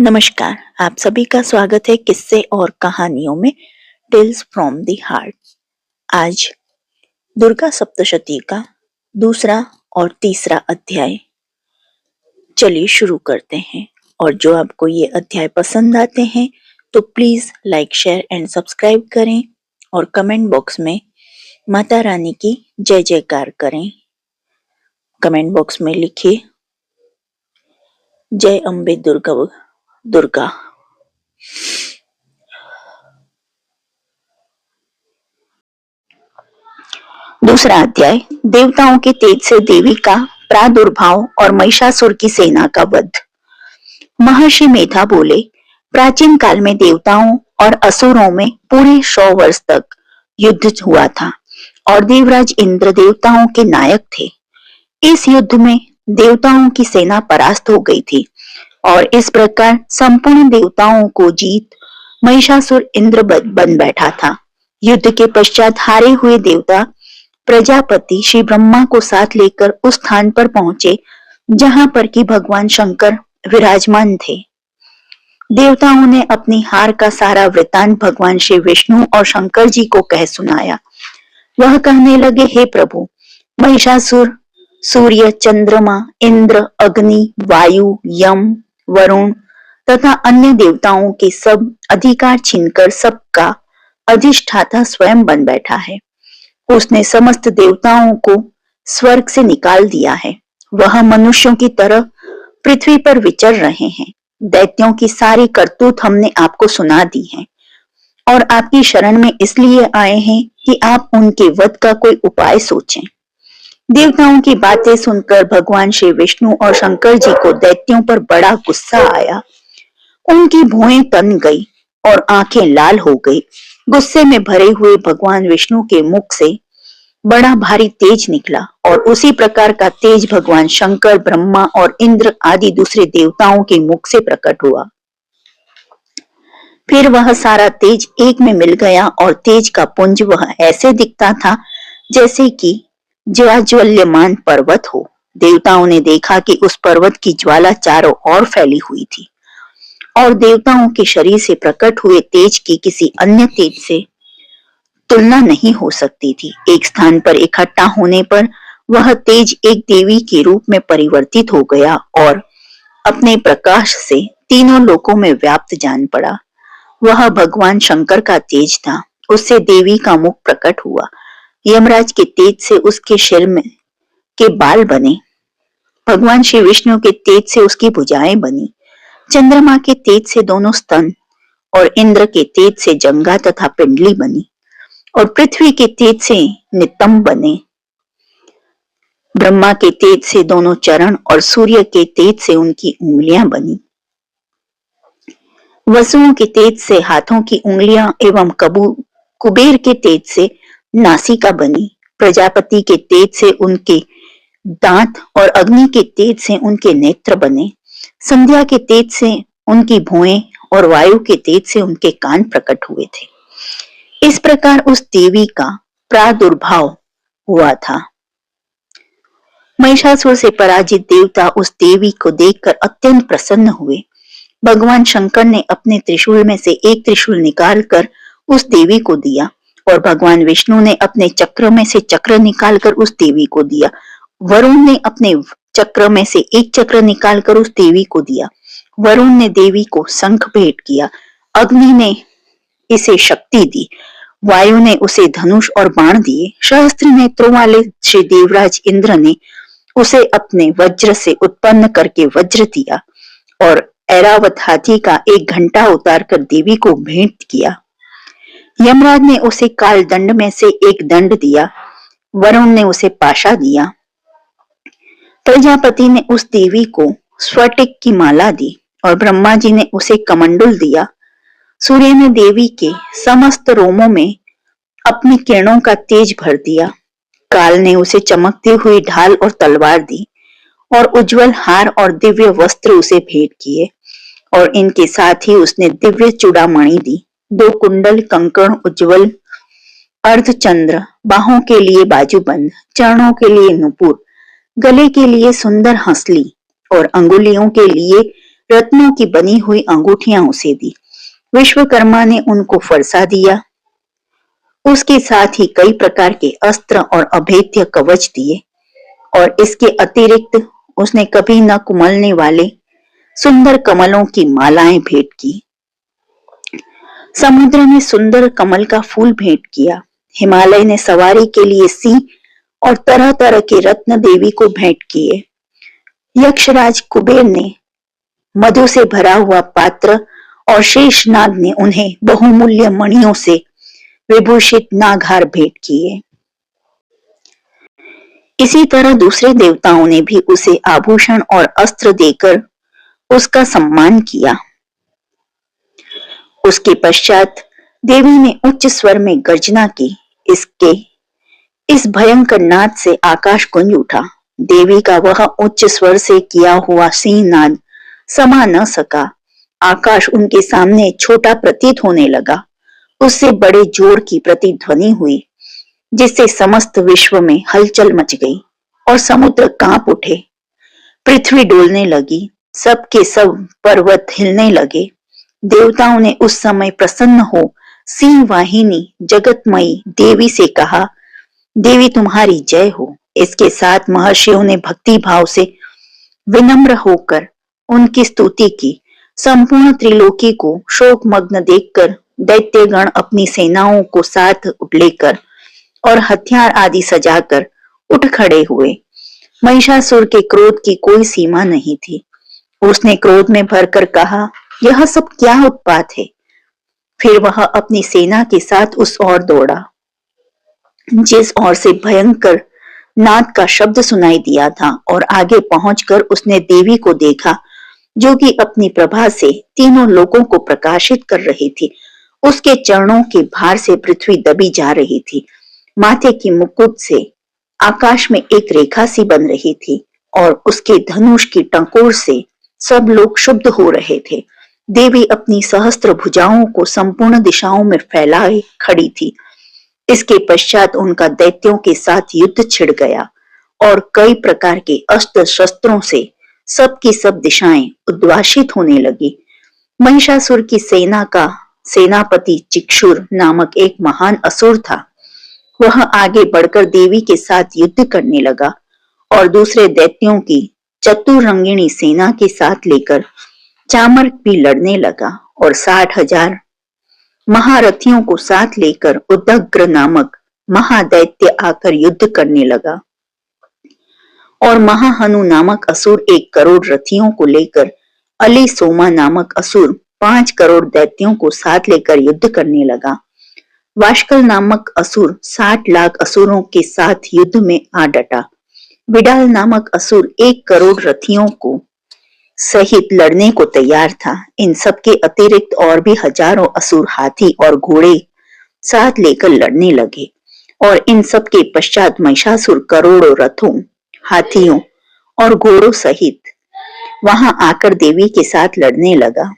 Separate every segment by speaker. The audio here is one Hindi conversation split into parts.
Speaker 1: नमस्कार, आप सभी का स्वागत है किस्से और कहानियों में टेल्स फ्रॉम द हार्ट। आज दुर्गा सप्तशती का दूसरा और तीसरा अध्याय। चलिए शुरू करते हैं। और जो आपको ये अध्याय पसंद आते हैं तो please like, share and subscribe करें और कमेंट बॉक्स में माता रानी की जय जयकार करें। कमेंट बॉक्स में लिखिए जय अम्बे दुर्गा। दूसरा अध्याय, देवताओं के तेज से देवी का प्रादुर्भाव और महिषासुर की सेना का वध। महर्षि मेधा बोले, प्राचीन काल में देवताओं और असुरों में पूरे 100 वर्ष तक युद्ध हुआ था और देवराज इंद्र देवताओं के नायक थे। इस युद्ध में देवताओं की सेना परास्त हो गई थी और इस प्रकार संपूर्ण देवताओं को जीत महिषासुर इंद्र बन बैठा था। युद्ध के पश्चात हारे हुए देवता प्रजापति श्री ब्रह्मा को साथ लेकर उस स्थान पर पहुंचे जहां पर कि भगवान शंकर विराजमान थे। देवताओं ने अपनी हार का सारा वृतांत भगवान श्री विष्णु और शंकर जी को कह सुनाया। वह कहने लगे, हे प्रभु, महिषासुर सूर्य, चंद्रमा, इंद्र, अग्नि, वायु, यम, वरुण तथा अन्य देवताओं के सब अधिकार छीनकर सबका अधिष्ठाता स्वयं बन बैठा है। उसने समस्त देवताओं को स्वर्ग से निकाल दिया है। वह मनुष्यों की तरह पृथ्वी पर विचर रहे हैं। दैत्यों की सारी करतूत हमने आपको सुना दी है और आपकी शरण में इसलिए आए हैं कि आप उनके वध का कोई उपाय सोचें। देवताओं की बातें सुनकर भगवान श्री विष्णु और शंकर जी को दैत्यों पर बड़ा गुस्सा आया। उनकी भुएं तन गई और आंखें लाल हो गई। गुस्से में भरे हुए भगवान विष्णु के मुख से बड़ा भारी तेज निकला और उसी प्रकार का तेज भगवान शंकर, ब्रह्मा और इंद्र आदि दूसरे देवताओं के मुख से प्रकट हुआ। फिर वह सारा तेज एक में मिल गया और तेज का पुंज वह ऐसे दिखता था जैसे कि ज्वाज्वल्यमान पर्वत हो। देवताओं ने देखा कि उस पर्वत की ज्वाला चारों ओर फैली हुई थी और देवताओं के शरीर से प्रकट हुए तेज की किसी अन्य तेज से तुलना नहीं हो सकती थी। एक स्थान पर इकट्ठा होने पर वह तेज एक देवी के रूप में परिवर्तित हो गया और अपने प्रकाश से तीनों लोकों में व्याप्त जान पड़ा। वह भगवान शंकर का तेज था। उससे देवी का मुख प्रकट हुआ। यमराज के तेज से उसके सिर में के बाल बने। भगवान श्री विष्णु के तेज से उसकी भुजाएं बनी। चंद्रमा के तेज से दोनों स्तन और इंद्र के तेज से जंघा तथा पिंडली बनी और पृथ्वी के तेज से नितंब बने। ब्रह्मा के तेज से दोनों चरण और सूर्य के तेज से उनकी उंगलियां बनी। वसुओं के तेज से हाथों की उंगलियां एवं कुबेर के तेज से नासिका बनी। प्रजापति के तेज से उनके दांत और अग्नि के तेज से उनके नेत्र बने। संध्या के तेज से उनकी भुएं और वायु के तेज से उनके कान प्रकट हुए थे। इस प्रकार उस देवी का प्रादुर्भाव हुआ था। महिषासुर से पराजित देवता उस देवी को देखकर अत्यंत प्रसन्न हुए। भगवान शंकर ने अपने त्रिशूल में से एक त्रिशूल निकालकर उस देवी को दिया और भगवान विष्णु ने अपने चक्र में से चक्र निकालकर उस देवी को दिया। वरुण ने अपने चक्र में से एक चक्र निकालकर उस देवी को दिया। वरुण ने देवी को शंख भेंट किया। अग्नि ने इसे शक्ति दी। वायु ने उसे धनुष और बाण दिए। सहस्त्र नेत्रों वाले श्री देवराज इंद्र ने उसे अपने वज्र से उत्पन्न करके वज्र दिया और ऐरावत हाथी का एक घंटा उतारकर देवी को भेंट किया। यमराज ने उसे काल दंड में से एक दंड दिया। वरुण ने उसे पाशा दिया। प्रजापति ने उस देवी को स्फटिक की माला दी और ब्रह्मा जी ने उसे कमंडल दिया। सूर्य ने देवी के समस्त रोमों में अपनी किरणों का तेज भर दिया। काल ने उसे चमकती हुई ढाल और तलवार दी और उज्जवल हार और दिव्य वस्त्र उसे भेंट किए और इनके साथ ही उसने दिव्य चूड़ामणि दी। 2 कुंडल, कंकण, उज्जवल अर्धचंद्र, बाहों के लिए बाजूबंद, चरणों के लिए नुपुर, गले के लिए सुंदर हंसली और अंगुलियों के लिए रत्नों की बनी हुई अंगूठियां उसे दी। विश्वकर्मा ने उनको फरसा दिया। उसके साथ ही कई प्रकार के अस्त्र और अभेद्य कवच दिए और इसके अतिरिक्त उसने कभी न कुमलने वाले सुंदर कमलों की मालाएं भेंट की। समुद्र ने सुंदर कमल का फूल भेंट किया। हिमालय ने सवारी के लिए सिंह और तरह तरह के रत्न देवी को भेंट किए। यक्षराज कुबेर ने मधु से भरा हुआ पात्र और शेषनाग ने उन्हें बहुमूल्य मणियों से विभूषित नागहार भेंट किए। इसी तरह दूसरे देवताओं ने भी उसे आभूषण और अस्त्र देकर उसका सम्मान किया। उसके पश्चात देवी ने उच्च स्वर में गर्जना की। इस भयंकर नाद से आकाश गूंज उठा। देवी का वह उच्च स्वर से किया हुआ सिंहनाद समा न सका। आकाश उनके सामने छोटा प्रतीत होने लगा। उससे बड़े जोर की प्रतिध्वनि हुई, जिससे समस्त विश्व में हलचल मच गई और समुद्र कांप उठे। पृथ्वी डोलने लगी, सब के सब पर्वत हिलने लगे। देवताओं ने उस समय प्रसन्न हो सिंह वाहिनी जगतमयी देवी से कहा, देवी तुम्हारी जय हो। इसके साथ महर्षियों ने भक्ति भाव से विनम्र होकर उनकी स्तुति की। संपूर्ण त्रिलोकी को शोकमग्न देखकर दैत्यगण अपनी सेनाओं को साथ लेकर और हथियार आदि सजाकर उठ खड़े हुए। महिषासुर के क्रोध की कोई सीमा नहीं थी। उसने क्रोध में भरकर कहा, यह सब क्या उत्पात है। फिर वह अपनी सेना के साथ उस ओर दौड़ा जिस ओर से भयंकर नाद का शब्द सुनाई दिया था, और आगे पहुंचकर उसने देवी को देखा जो कि अपनी प्रभा से तीनों लोगों को प्रकाशित कर रही थी। उसके चरणों के भार से पृथ्वी दबी जा रही थी। माथे की मुकुट से आकाश में एक रेखा सी बन रही थी और उसके धनुष की टंकोर से सब लोग शुद्ध हो रहे थे। देवी अपनी सहस्त्र भुजाओं को संपूर्ण दिशाओं में फैलाए खड़ी थी। इसके पश्चात उनका दैत्यों के साथ युद्ध छिड़ गया और कई प्रकार के अस्त्र शस्त्रों से सबकी सब दिशाएं उद्वासित होने लगी। महिषासुर की सेना का सेनापति चिक्षुर नामक एक महान असुर था। वह आगे बढ़कर देवी के साथ युद्ध करने लगा और दूसरे दैत्यों की चतुरंगिणी सेना के साथ लेकर चामर भी लड़ने लगा और 60,000 महारथियों को साथ लेकर उदग्र नामक महादैत्य आकर युद्ध करने लगा और महाहनु नामक असुर 1 करोड़ रथियों को लेकर अली सोमा नामक असुर 5 करोड़ दैत्यों को साथ लेकर युद्ध करने लगा। वाशकल नामक असुर 60 लाख असुरों के साथ युद्ध में आ डटा। विडाल नामक असुर 1 करोड़ रथियों को सहित लड़ने को तैयार था। इन सब के अतिरिक्त और भी हजारों असुर हाथी और घोड़े साथ लेकर लड़ने लगे और इन सब के पश्चात महिषासुर करोड़ों रथों, हाथियों और घोड़ों सहित वहां आकर देवी के साथ लड़ने लगा।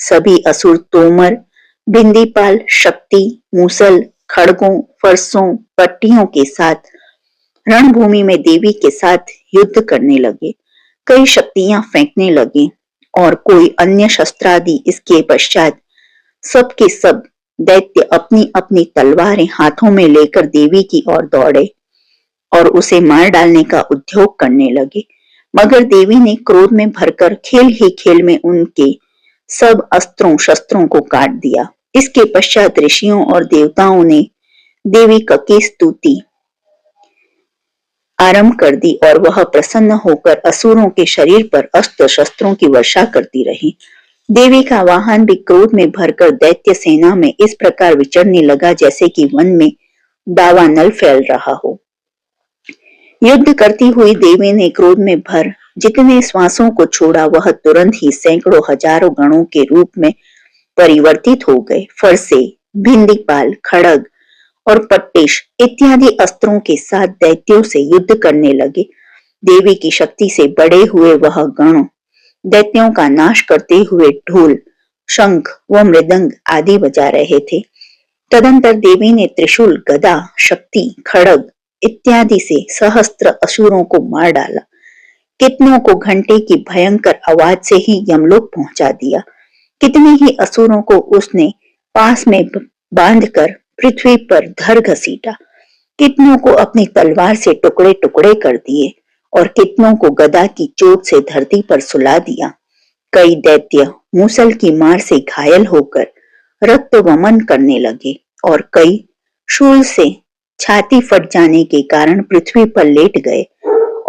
Speaker 1: सभी असुर तोमर, बिंदीपाल, शक्ति, मूसल, खड़गों, फरसों, पट्टियों के साथ रणभूमि में देवी के साथ युद्ध करने लगे। कई शक्तियां फेंकने लगे और कोई अन्य शस्त्रादि। इसके पश्चात सब के सब दैत्य अपनी अपनी तलवारें हाथों में लेकर देवी की ओर दौड़े और उसे मार डालने का उद्योग करने लगे। मगर देवी ने क्रोध में भरकर खेल ही खेल में उनके सब अस्त्रों शस्त्रों को काट दिया। इसके पश्चात ऋषियों और देवताओं ने देवी की स्तुति आरंभ कर दी और वह प्रसन्न होकर असुरों के शरीर पर अस्त्र शस्त्रों की वर्षा करती रही। देवी का वाहन भी क्रोध में भरकर दैत्य सेना में इस प्रकार विचरने लगा जैसे कि वन में दावानल फैल रहा हो। युद्ध करती हुई देवी ने क्रोध में भर जितने श्वासों को छोड़ा वह तुरंत ही सैकड़ों हजारों गणों के रूप में परिवर्तित हो गए। फरसे, भिंडीपाल, खड़ग और पट्टेश इत्यादि अस्त्रों के साथ दैत्यों से युद्ध करने लगे। देवी की शक्ति से बड़े हुए वह गण दैत्यों का नाश करते हुए ढोल, शंख व मृदंग आदि बजा रहे थे। तदंतर देवी ने त्रिशूल, गदा, शक्ति, खड़ग इत्यादि से सहस्त्र असुरों को मार डाला। कितनों को घंटे की भयंकर आवाज से ही यमलोक पहुंचा दिया। कितने ही असुरों को उसने पास में बांधकर पृथ्वी पर धर घसीटा। कितनों को अपनी तलवार से टुकड़े टुकड़े कर दिए और कितनों को गदा की चोट से धरती पर सुला दिया। कई दैत्य मूसल की मार से घायल होकर रक्त वमन करने लगे और कई शूल से छाती फट जाने के कारण पृथ्वी पर लेट गए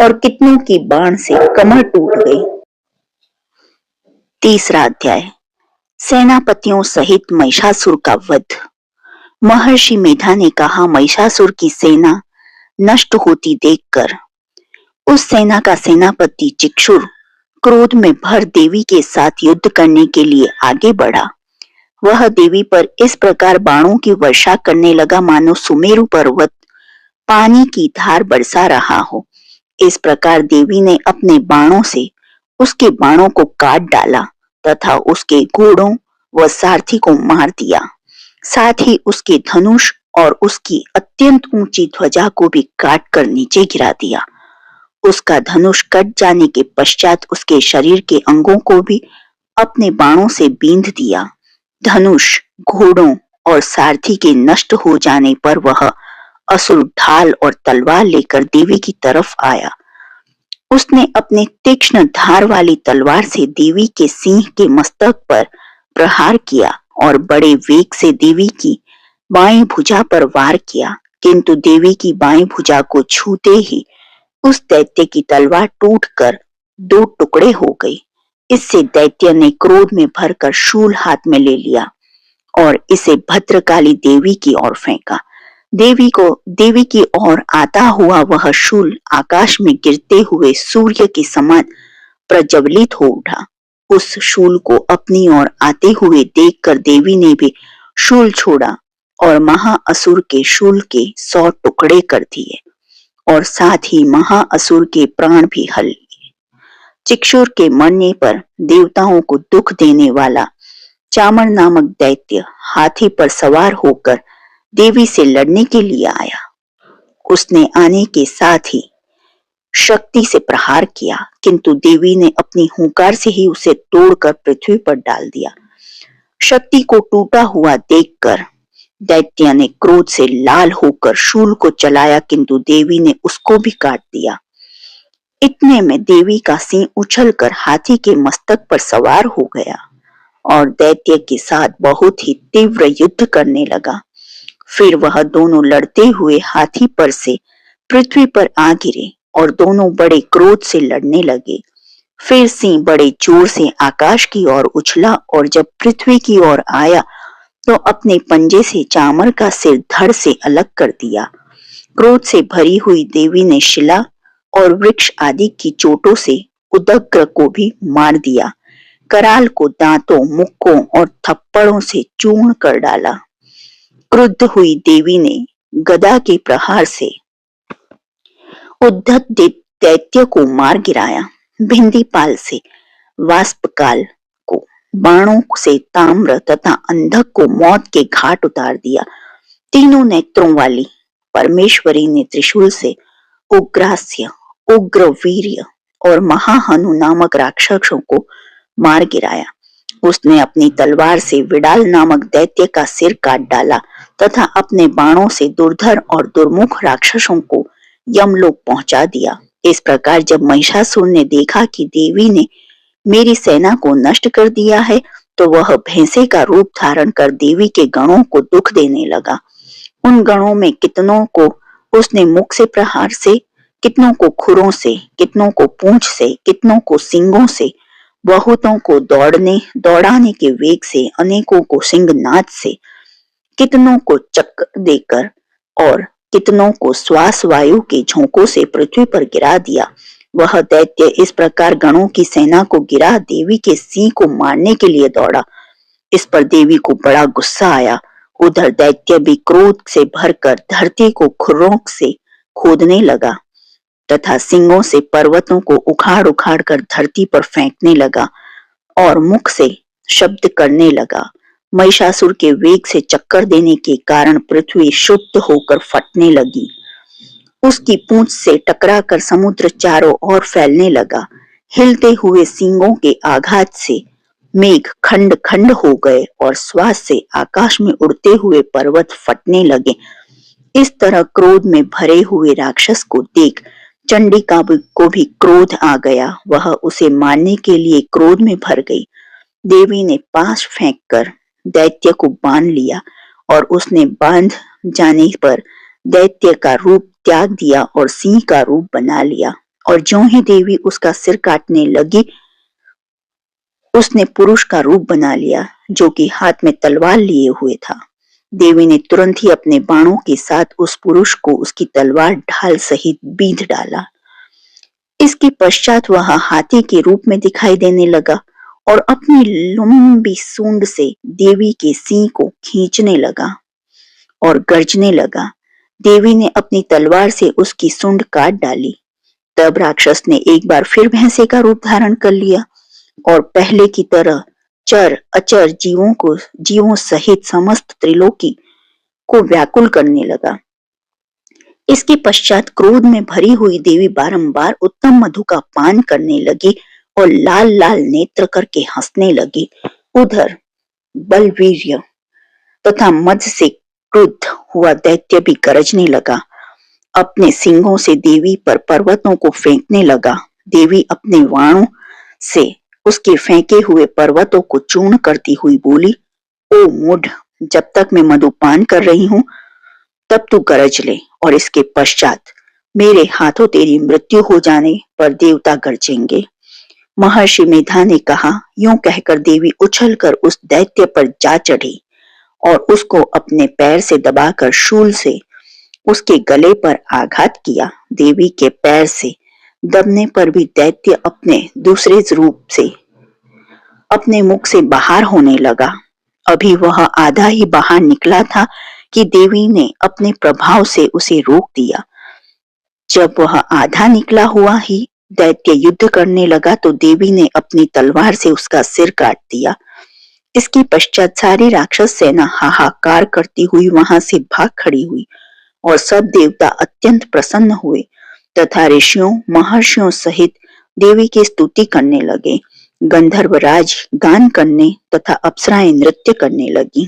Speaker 1: और कितनों की बाण से कमर टूट गई। तीसरा अध्याय, सेनापतियों सहित महिषासुर का वध। महर्षि मेधा ने कहा, महिषासुर की सेना नष्ट होती देखकर उस सेना का सेनापति चिक्षुर क्रोध में भर देवी के साथ युद्ध करने के लिए आगे बढ़ा। वह देवी पर इस प्रकार बाणों की वर्षा करने लगा मानो सुमेरु पर्वत पानी की धार बरसा रहा हो। इस प्रकार देवी ने अपने बाणों से उसके बाणों को काट डाला तथा उसके घोड़ों व सारथी को मार दिया। साथ ही उसके धनुष और उसकी अत्यंत ऊंची ध्वजा को भी काट कर नीचे गिरा दिया। उसका धनुष कट जाने के पश्चात उसके शरीर के अंगों को भी अपने बाणों से बींध दिया। धनुष, घोड़ों और सारथी के नष्ट हो जाने पर वह असुर ढाल और तलवार लेकर देवी की तरफ आया। उसने अपने तीक्ष्ण धार वाली तलवार से देवी के सिंह के मस्तक पर प्रहार किया और बड़े वेग से देवी की बाएं भुजा पर वार किया, किंतु देवी की बाएं भुजा को छूते ही उस दैत्य की तलवार टूटकर दो टुकड़े हो गई। इससे दैत्य ने क्रोध में भरकर शूल हाथ में ले लिया और इसे भद्रकाली देवी की ओर फेंका। देवी की ओर आता हुआ वह शूल आकाश में गिरते हुए सूर्य के समान प्रज्वलित हो उठा। उस शूल को अपनी ओर आते हुए देखकर देवी ने भी शूल छोड़ा और महाअसुर के शूल के 100 टुकड़े कर दिए और साथ ही महाअसुर के प्राण भी हल लिए। चिक्षुर के मरने पर देवताओं को दुख देने वाला चामर नामक दैत्य हाथी पर सवार होकर देवी से लड़ने के लिए आया। उसने आने के साथ ही शक्ति से प्रहार किया, किंतु देवी ने अपनी हुंकार से ही उसे तोड़कर पृथ्वी पर डाल दिया। शक्ति को टूटा हुआ देखकर दैत्य ने क्रोध से लाल होकर शूल को चलाया, किंतु देवी ने उसको भी काट दिया। इतने में देवी का सिंह उछलकर हाथी के मस्तक पर सवार हो गया और दैत्य के साथ बहुत ही तीव्र युद्ध करने लगा। फिर वह दोनों लड़ते हुए हाथी पर से पृथ्वी पर आ गिरे और दोनों बड़े क्रोध से लड़ने लगे। फिर सिंह बड़े जोर से आकाश की ओर उछला और जब पृथ्वी की ओर आया तो अपने पंजे से चामर का सिर धड़ से अलग कर दिया। क्रोध से भरी हुई देवी ने शिला और वृक्ष आदि की चोटों से उदग्र को भी मार दिया। कराल को दांतों, मुक्कों और थप्पड़ों से चूर्ण कर डाला। क्रुद्ध हुई देवी ने गदा के प्रहार से उद्धत दैत्य को मार गिराया। भिंदीपाल से वाष्पकाल को, बाणों से ताम्र तथा अंधक को मौत के घाट उतार दिया। तीनों नेत्रों वाली परमेश्वरी ने त्रिशूल से उग्रास्य, उग्रवीर्य और महाहनु नामक राक्षसों को मार गिराया। उसने अपनी तलवार से विडाल नामक दैत्य का सिर काट डाला तथा अपने बाणों से दुर्धर और दुर्मुख राक्षसों को यमलोक पहुंचा दिया। इस प्रकार जब महिषासुर ने देखा कि देवी ने मेरी सेना को नष्ट कर दिया है, तो वह भैंसे का रूप धारण कर देवी के गणों को दुख देने लगा। उन गणों में कितनों को उसने मुख से प्रहार से, कितनों को खुरों से, कितनों को पूंछ से, कितनों को सींगों से, बहुतों को दौड़ाने के वेग से, अनेकों को सिंहनाद से, कितनों को चक्कर देकर और कितनों को श्वास वायु के झोंकों से पृथ्वी पर गिरा दिया। वह दैत्य इस प्रकार गणों की सेना को गिरा देवी के सिंह को मारने के लिए दौड़ा। इस पर देवी को बड़ा गुस्सा आया। उधर दैत्य भी क्रोध से भरकर धरती को खुरों से खोदने लगा तथा सिंगों से पर्वतों को उखाड़ उखाड़ कर धरती पर फेंकने लगा और मुख से शब्द करने लगा। महिषासुर के वेग से चक्कर देने के कारण पृथ्वी शुद्ध होकर फटने लगी। उसकी पूंछ से टकराकर समुद्र चारों ओर फैलने लगा। हिलते हुए सींगों के आघात से मेघ खंड खंड हो गए और श्वास से आकाश में उड़ते हुए पर्वत फटने लगे। इस तरह क्रोध में भरे हुए राक्षस को देख चंडिका को भी क्रोध आ गया। वह उसे मारने के लिए क्रोध में भर गई। देवी ने पाश फेंककर दैत्य को बांध लिया और उसने बांध जाने पर दैत्य का रूप त्याग दिया और सिंह का रूप बना लिया। और ज्यों ही देवी उसका सिर काटने लगी, उसने पुरुष का रूप बना लिया जो कि हाथ में तलवार लिए हुए था। देवी ने तुरंत ही अपने बाणों के साथ उस पुरुष को उसकी तलवार ढाल सहित बींध डाला। इसके पश्चात वह हाथी के रूप में दिखाई देने लगा और अपनी लंबी सूंड से देवी के सिंह को खींचने लगा और गर्जने लगा। देवी ने अपनी तलवार से उसकी सूंड काट डाली। तब राक्षस ने एक बार फिर भैंसे का रूप धारण कर लिया और पहले की तरह चर अचर जीवों सहित समस्त त्रिलोकी को व्याकुल करने लगा। इसके पश्चात क्रोध में भरी हुई देवी बारंबार उत्तम मधु का पान करने लगी और लाल लाल नेत्र करके हंसने लगी। उधर बलवीर्य तथा मद से क्रुद्ध हुआ दैत्य भी गरजने लगा। अपने सिंगों से देवी पर पर्वतों को फेंकने लगा। देवी अपने वाणों से उसके फेंके हुए पर्वतों को चूर्ण करती हुई बोली, ओ मूढ़, जब तक मैं मधुपान कर रही हूं तब तू गरज ले और इसके पश्चात मेरे हाथों तेरी मृत्यु हो जाने पर देवता गरजेंगे। महर्षि मेधा ने कहा। यूं कहकर देवी उछलकर उस दैत्य पर जा चढ़ी और उसको अपने पैर से दबाकर शूल से उसके गले पर आघात किया। देवी के पैर से दबने पर भी दैत्य अपने दूसरे रूप से अपने मुख से बाहर होने लगा। अभी वह आधा ही बाहर निकला था कि देवी ने अपने प्रभाव से उसे रोक दिया। जब वह आधा निकला हुआ ही दैत्य युद्ध करने लगा तो देवी ने अपनी तलवार से उसका सिर काट दिया। इसके पश्चात सारी राक्षस सेना हाहाकार करती हुई वहां से भाग खड़ी हुई और सब देवता अत्यंत प्रसन्न हुए तथा ऋषियों महर्षियों सहित देवी की स्तुति करने लगे। गंधर्वराज गान करने तथा अप्सराएं नृत्य करने लगी।